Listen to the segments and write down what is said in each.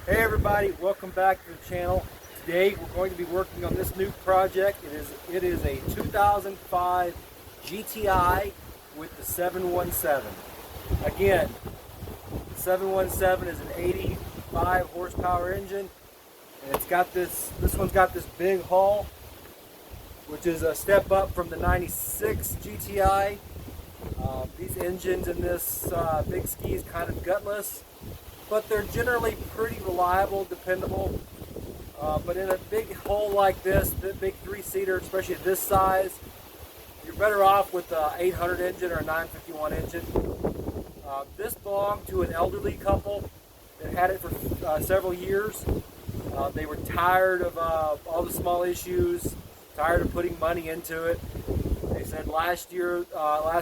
Hey everybody, welcome back to the channel. Today we're going to be working on this new project. It is a 2005 GTI with the 717. Again, the 717 is an 85 horsepower engine, and this one's got this big hull, which is a step up from the 96 GTI. These engines in this big ski is kind of gutless, but they're generally pretty reliable, dependable. But in a big hull like this, the big three-seater, especially this size, you're better off with an 800 engine or a 951 engine. This belonged to an elderly couple that had it for several years. They were tired of all the small issues, tired of putting money into it. They said last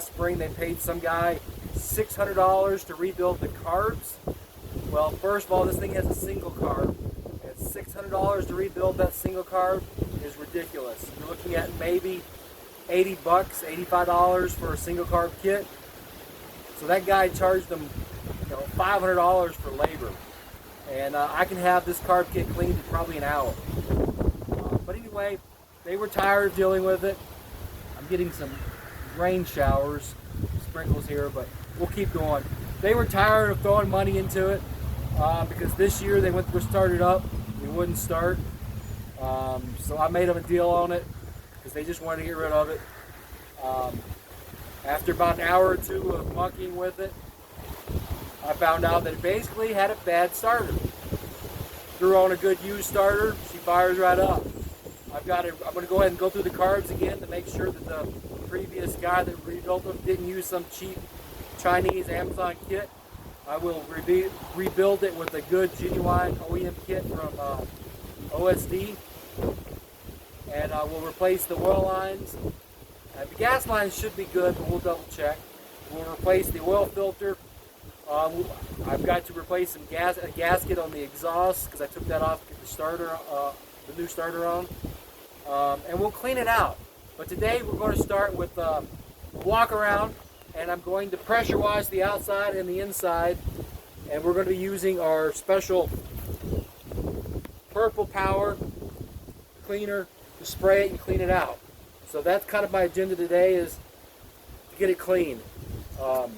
spring, they paid some guy $600 to rebuild the carbs. Well, first of all, this thing has a single carb, and $600 to rebuild that single carb is ridiculous. You're looking at maybe $80, $85 for a single carb kit. So that guy charged them, $500 for labor, and I can have this carb kit cleaned in probably an hour. But anyway, they were tired of dealing with it. I'm getting some rain showers, sprinkles here, but we'll keep going. They were tired of throwing money into it because this year they went to start it up. It wouldn't start. So I made them a deal on it because they just wanted to get rid of it. After about an hour or two of monkeying with it, I found out that it basically had a bad starter. Threw on a good used starter, she fires right up. I'm going to go ahead and go through the carbs again to make sure that the previous guy that rebuilt them didn't use some cheap Chinese Amazon kit. I will rebuild it with a good genuine OEM kit from OSD, and I will replace the oil lines. The gas lines should be good, but we'll double check. We'll replace the oil filter. I've got to replace a gasket on the exhaust because I took that off to get the new starter on, and we'll clean it out. But today we're going to start with walk around. And I'm going to pressure wash the outside and the inside, and we're going to be using our special Purple Power cleaner to spray it and clean it out. So that's kind of my agenda today, is to get it clean. And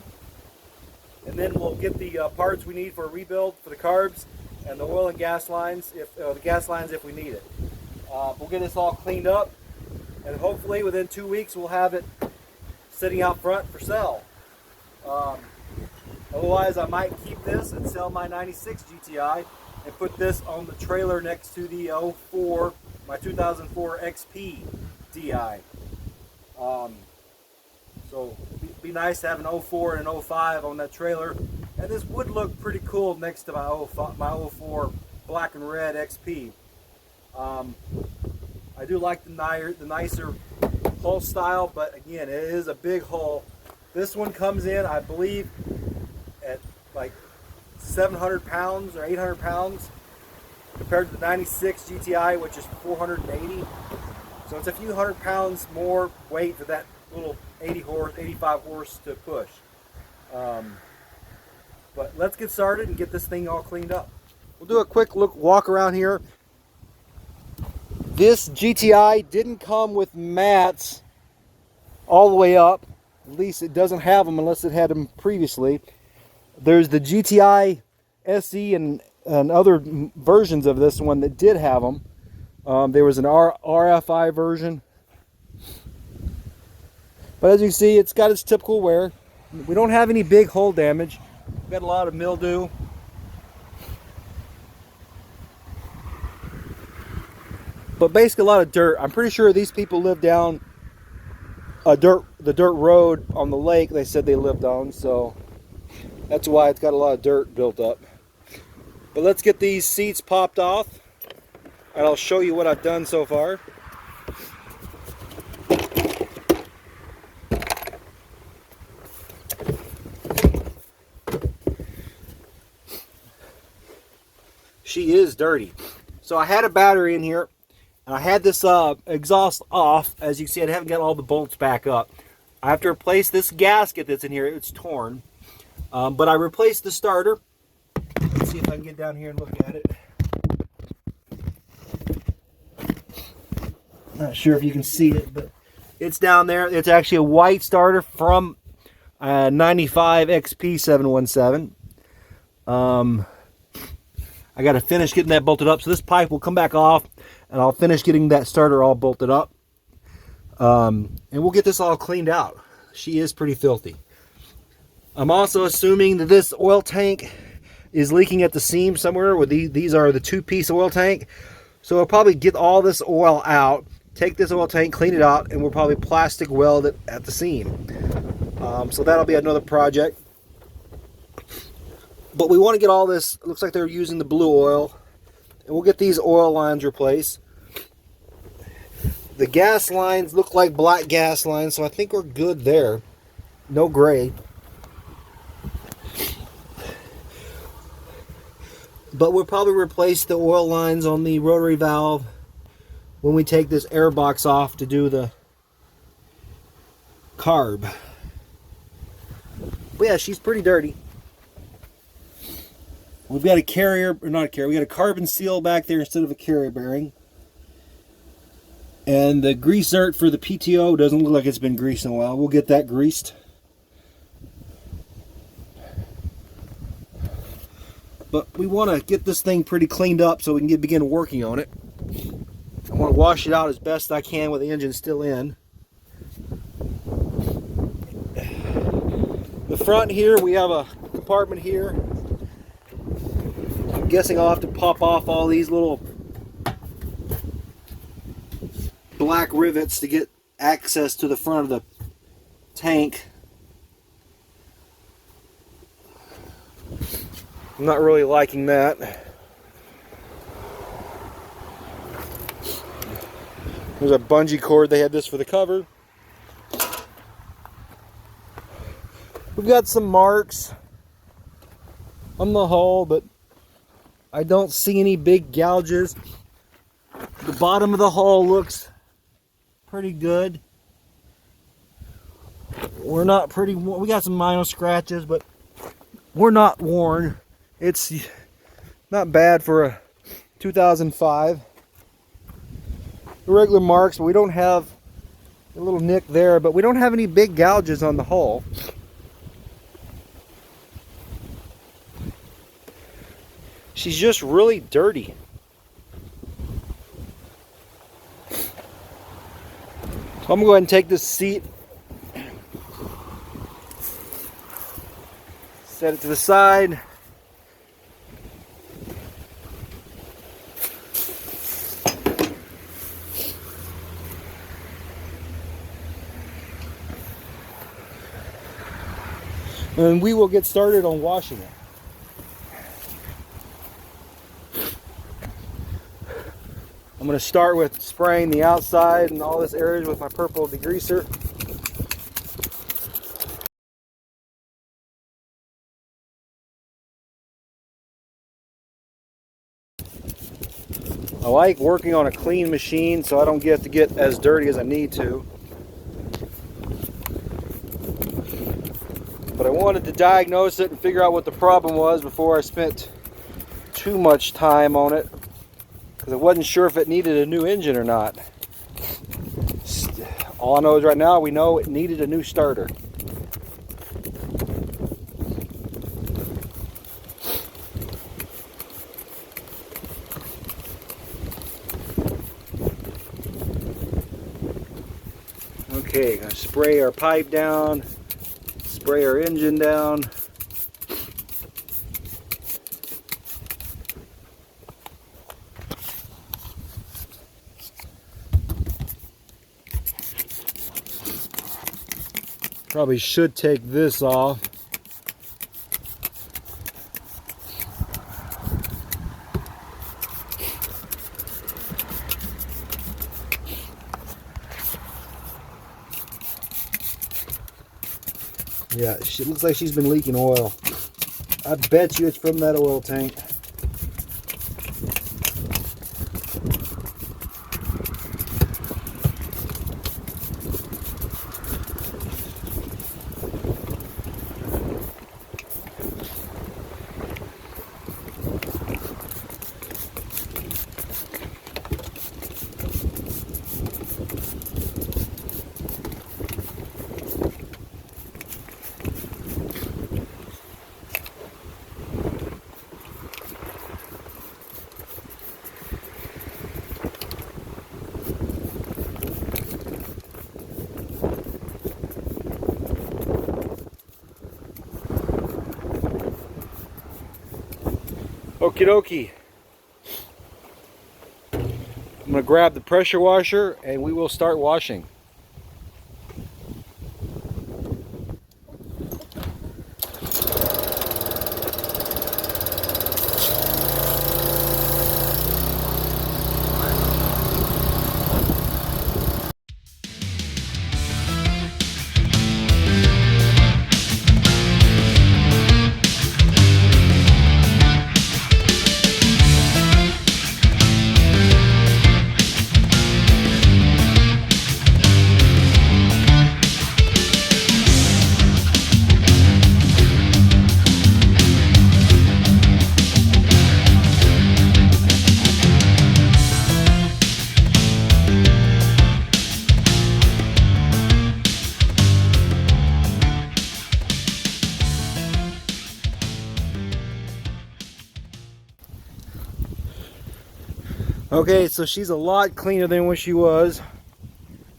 then we'll get the parts we need for a rebuild for the carbs and the oil and gas lines, if we need it. We'll get this all cleaned up, and hopefully within 2 weeks we'll have it sitting out front for sale. Otherwise, I might keep this and sell my 96 GTI and put this on the trailer next to the 04, my 2004 XP DI. So it'd be nice to have an 04 and an 05 on that trailer, and this would look pretty cool next to my 04 black and red XP. I do like the nicer hull style, but again, it is a big hull. This one comes in, I believe, at like 700 pounds or 800 pounds compared to the 96 GTI, which is 480. So it's a few hundred pounds more weight for that little 85 horse to push. But let's get started and get this thing all cleaned up. We'll do a quick walk around here. This GTI didn't come with mats all the way up. At least it doesn't have them unless it had them previously. There's the GTI SE and other versions of this one that did have them. There was an RFI version. But as you see, it's got its typical wear. We don't have any big hull damage. We've got a lot of mildew. But basically a lot of dirt. I'm pretty sure these people live down the dirt road on the lake they said they lived on, so that's why it's got a lot of dirt built up. But let's get these seats popped off, and I'll show you what I've done so far. She is dirty. So I had a battery in here. And I had this exhaust off. As you can see, I haven't got all the bolts back up. I have to replace this gasket that's in here. It's torn. But I replaced the starter. see if I can get down here and look at it. Not sure if you can see it, but it's down there. It's actually a white starter from 95 XP 717. I got to finish getting that bolted up, so this pipe will come back off, and I'll finish getting that starter all bolted up. And we'll get this all cleaned out. She is pretty filthy. I'm also assuming that this oil tank is leaking at the seam somewhere. Where these are the 2-piece oil tank. So I'll probably get all this oil out, take this oil tank, clean it out, and we'll probably plastic weld it at the seam. So that'll be another project. But we want to get all this, it looks like they're using the blue oil, and we'll get these oil lines replaced. The gas lines look like black gas lines, so I think we're good there. No gray. But we'll probably replace the oil lines on the rotary valve when we take this air box off to do the carb. But yeah, she's pretty dirty. We've got a carrier, or not a carrier, we got a carbon seal back there instead of a carrier bearing. And the grease zert for the PTO doesn't look like it's been greased in a while. We'll get that greased. But we want to get this thing pretty cleaned up so we can begin working on it. I want to wash it out as best I can with the engine still in. The front here, we have a compartment here. I'm guessing I'll have to pop off all these little black rivets to get access to the front of the tank. I'm not really liking that. There's a bungee cord. They had this for the cover. We've got some marks on the hull, but I don't see any big gouges. The bottom of the hull looks pretty good. We're not pretty, we got some minor scratches, but we're not worn. It's not bad for a 2005. The regular marks, but we don't have a little nick there, but we don't have any big gouges on the hull. She's just really dirty. So I'm going to go ahead and take this seat, set it to the side. And we will get started on washing it. I'm going to start with spraying the outside and all this area with my purple degreaser. I like working on a clean machine so I don't get to get as dirty as I need to. But I wanted to diagnose it and figure out what the problem was before I spent too much time on it, because I wasn't sure if it needed a new engine or not. All I know is right now we know it needed a new starter. Okay, gonna spray our pipe down, spray our engine down. Probably should take this off. Yeah, she looks like she's been leaking oil. I bet you it's from that oil tank. Okie dokie. I'm going to grab the pressure washer and we will start washing. Okay, so she's a lot cleaner than what she was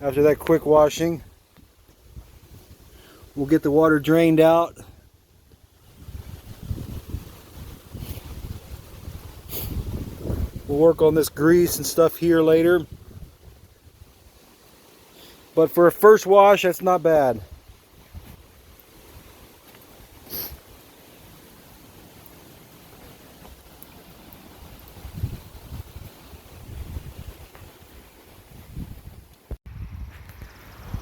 after that quick washing. We'll get the water drained out. We'll work on this grease and stuff here later. But for a first wash, that's not bad.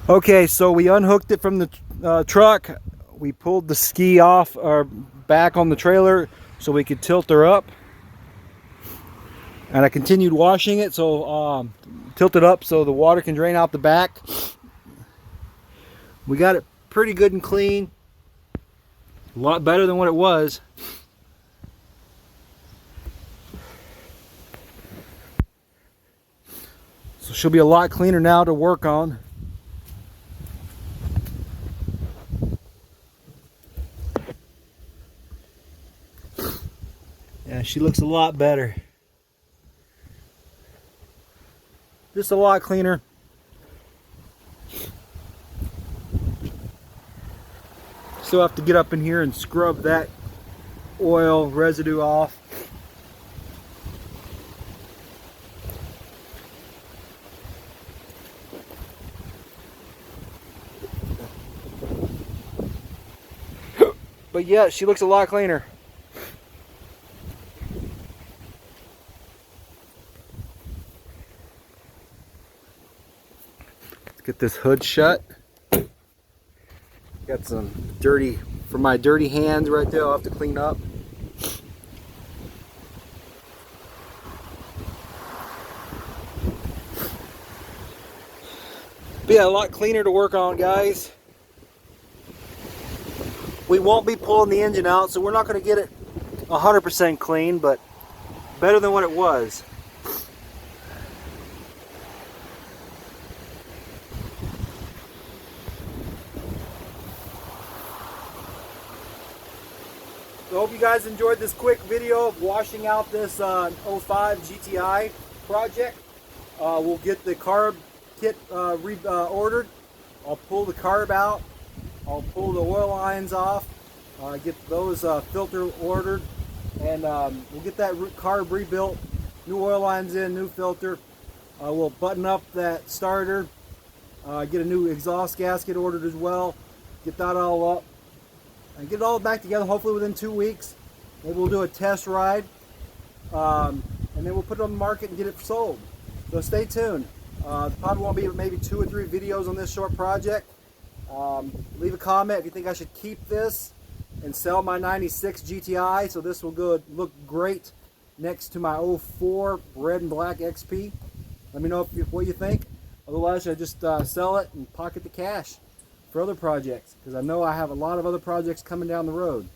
Okay, so we unhooked it from the truck. We pulled the ski off or back on the trailer so we could tilt her up. And I continued washing it, so tilt it up so the water can drain out the back. We got it pretty good and clean. A lot better than what it was. So she'll be a lot cleaner now to work on. Yeah, she looks a lot better. Just a lot cleaner. Still have to get up in here and scrub that oil residue off. But yeah, she looks a lot cleaner. Let's get this hood shut. Got some dirty, for my dirty hands right there, I'll have to clean up. But yeah, a lot cleaner to work on, guys. We won't be pulling the engine out, so we're not going to get it 100% clean, but better than what it was. So I hope you guys enjoyed this quick video of washing out this 05 GTI project. We'll get the carb kit ordered. I'll pull the carb out. I'll pull the oil lines off. Get those filter ordered. And we'll get that carb rebuilt. New oil lines in, new filter. We'll button up that starter. Get a new exhaust gasket ordered as well. Get that all up. And get it all back together, hopefully within 2 weeks. Maybe we'll do a test ride. And then we'll put it on the market and get it sold. So stay tuned. Probably won't be maybe 2 or 3 videos on this short project. Leave a comment if you think I should keep this and sell my 96 GTI. So this will look great next to my 04 red and black XP. Let me know what you think. Otherwise, I just sell it and pocket the cash for other projects, because I know I have a lot of other projects coming down the road.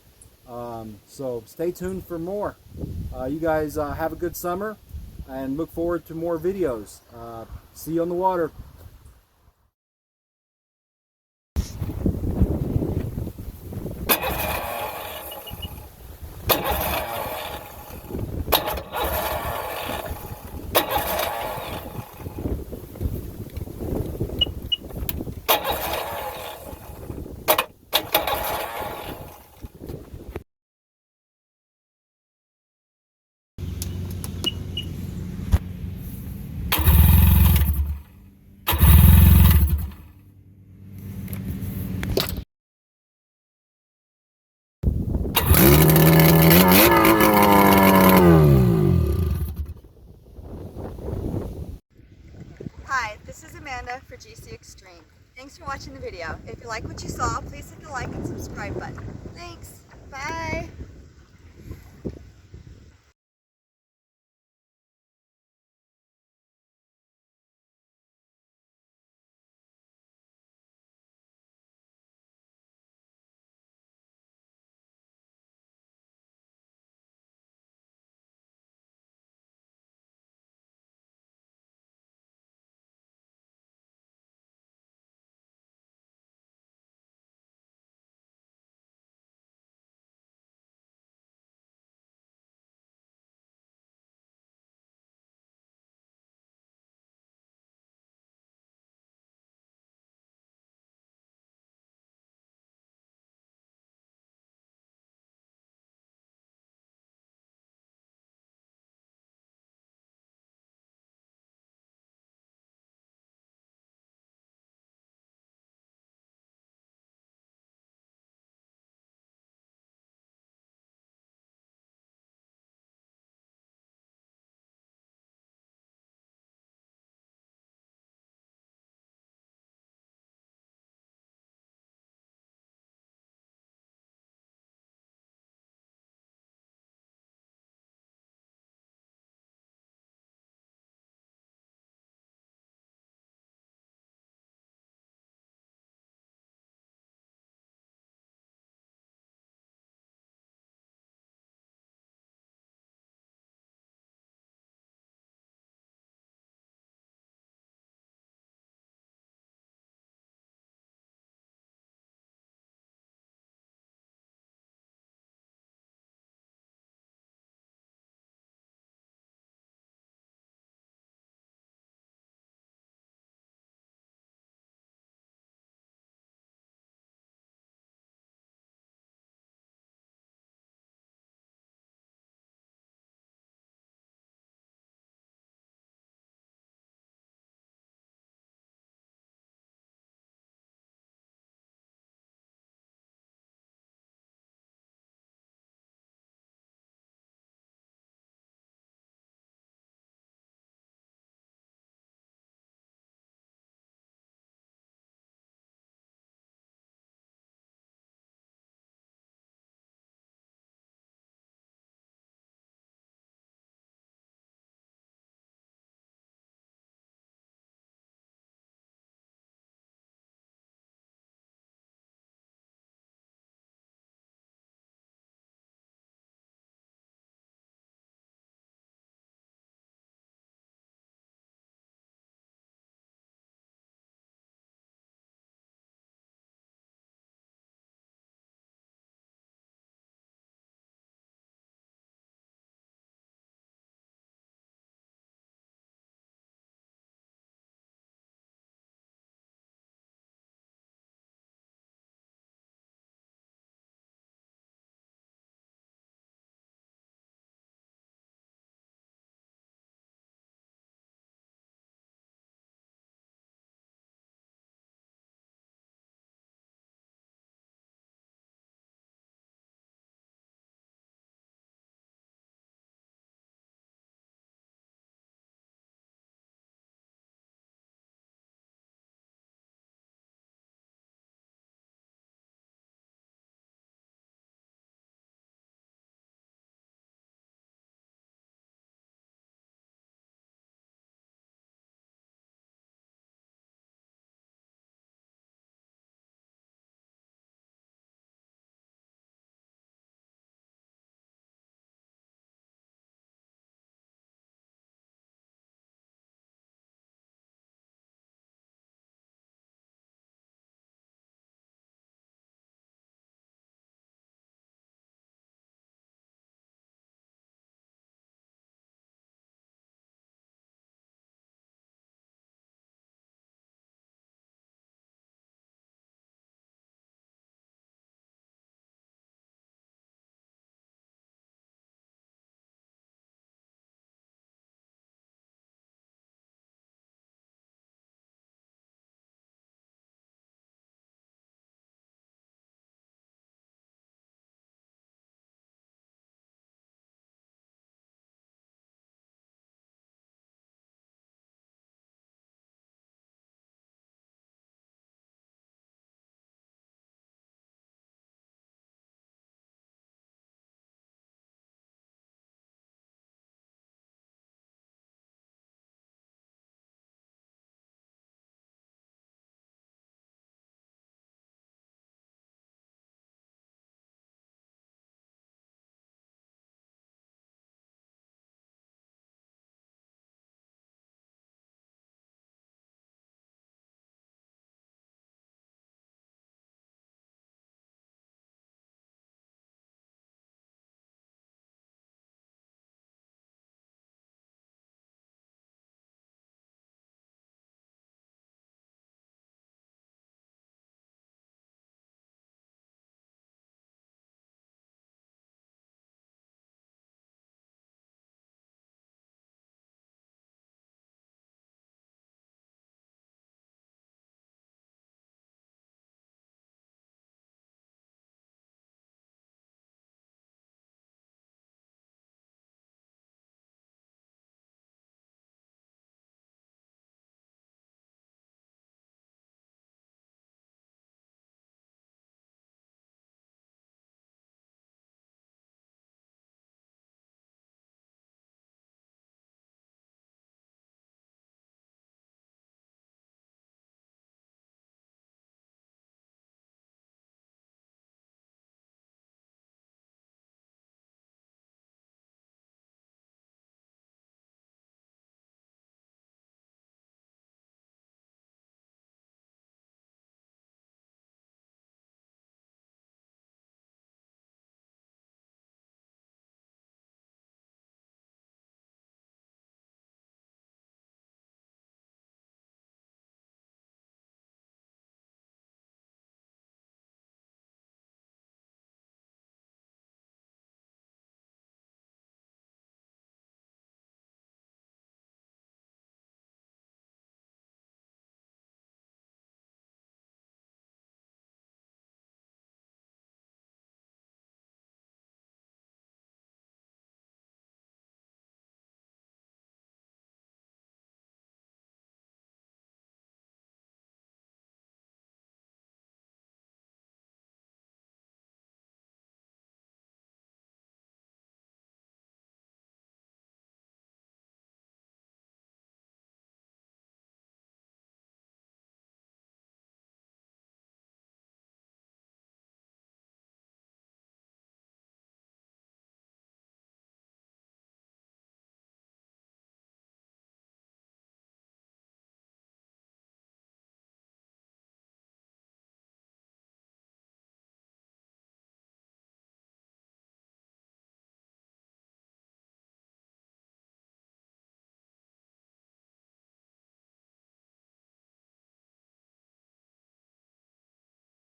So stay tuned for more. You guys have a good summer and look forward to more videos. See you on the water. video. If you like what you saw, please hit the like and subscribe button. Thanks. Bye.